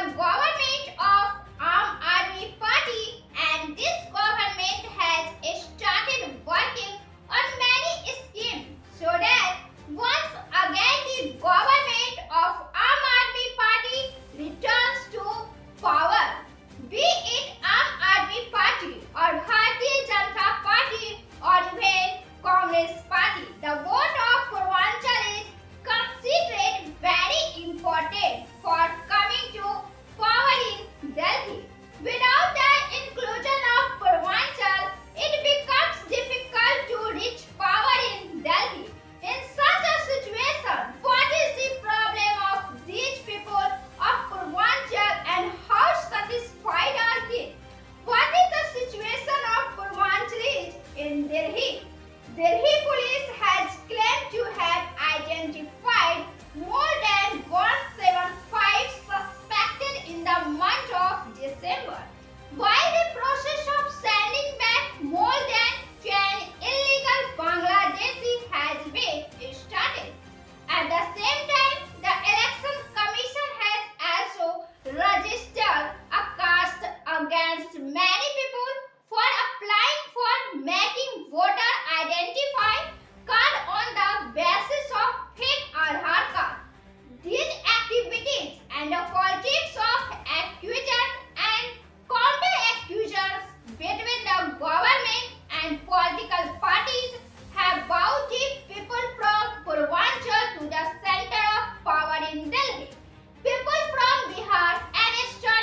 the government of Aam Aadmi Party, and this government has started working on many schemes so that once again the government of Aam Aadmi Party returns to power. Be it Aam Aadmi Party or Bharatiya Janata Party or even Congress Party, the vote of Purvanchal is considered very important for coming to power in Delhi. Without the inclusion of Purvanchal, it becomes difficult to reach power in Delhi. In such a situation, what is the problem of these people of Purvanchal and how satisfied are they? What is the situation of Purvanchalis in Delhi? Delhi police has claimed to have identified more than 175 suspected in the month of December, while the process of sending back more than 10 illegal Bangladeshi has been started. At the same time, the Election Commission has also registered a case against many people for applying for making voter identify card on the basis of fake Aadhaar card. These activities and the politics of accusation and counter-accusations between the government and political parties have brought the people from Purvanchal to the center of power in Delhi. People from Bihar and Eastern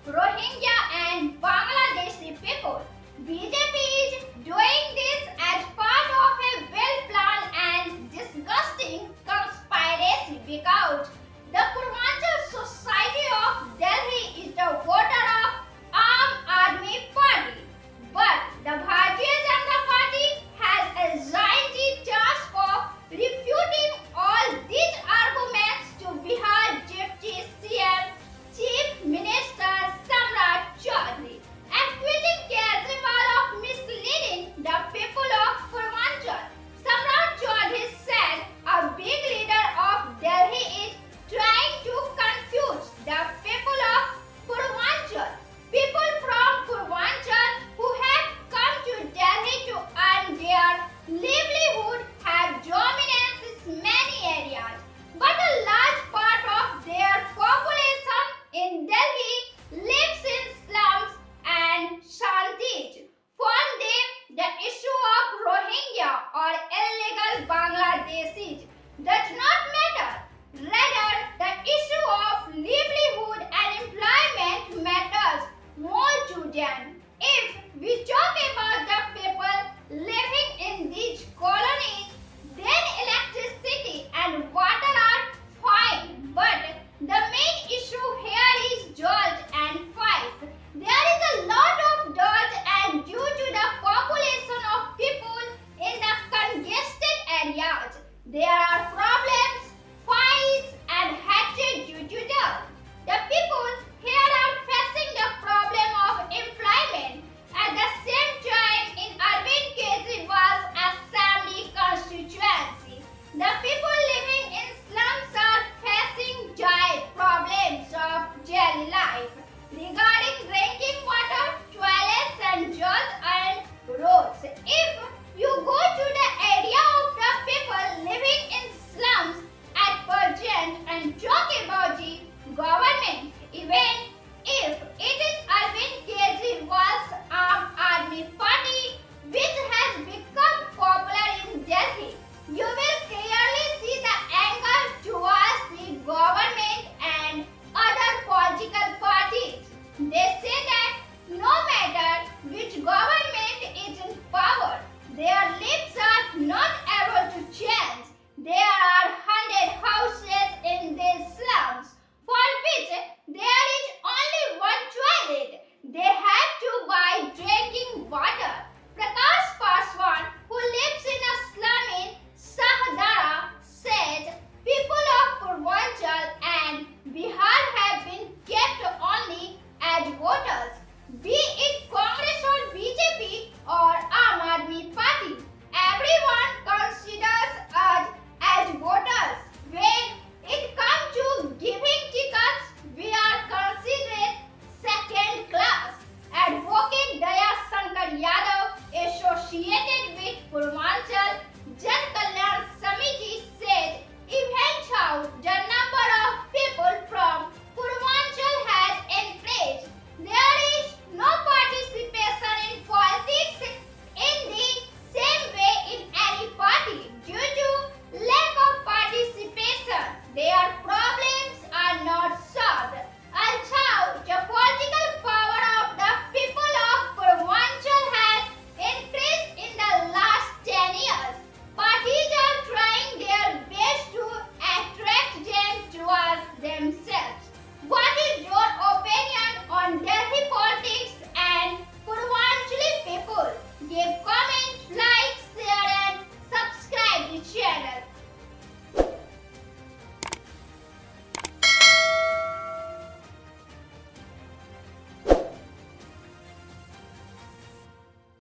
Rohingya and Bangladeshi people. BJP is doing this as part of a well-planned and disgusting conspiracy because the Purvanchal Society of Delhi is the voter of Aam Aadmi Party. But the Bharatiya Janata Party has assigned the task of refuting all these arguments to Bihar Deputy CM, Chief Minister Samrat Chaudhary, accusing Kejriwal of misleading the people of Purvanchal. Samrat Chaudhary said a big leader of Delhi is trying to confuse the people of Purvanchal. People from Purvanchal who have come to Delhi to earn their livelihood have dominance in many areas, but a large part of their population in Delhi lives in slums and shanties. For them, the issue of Rohingya or illegal Bangladeshis does not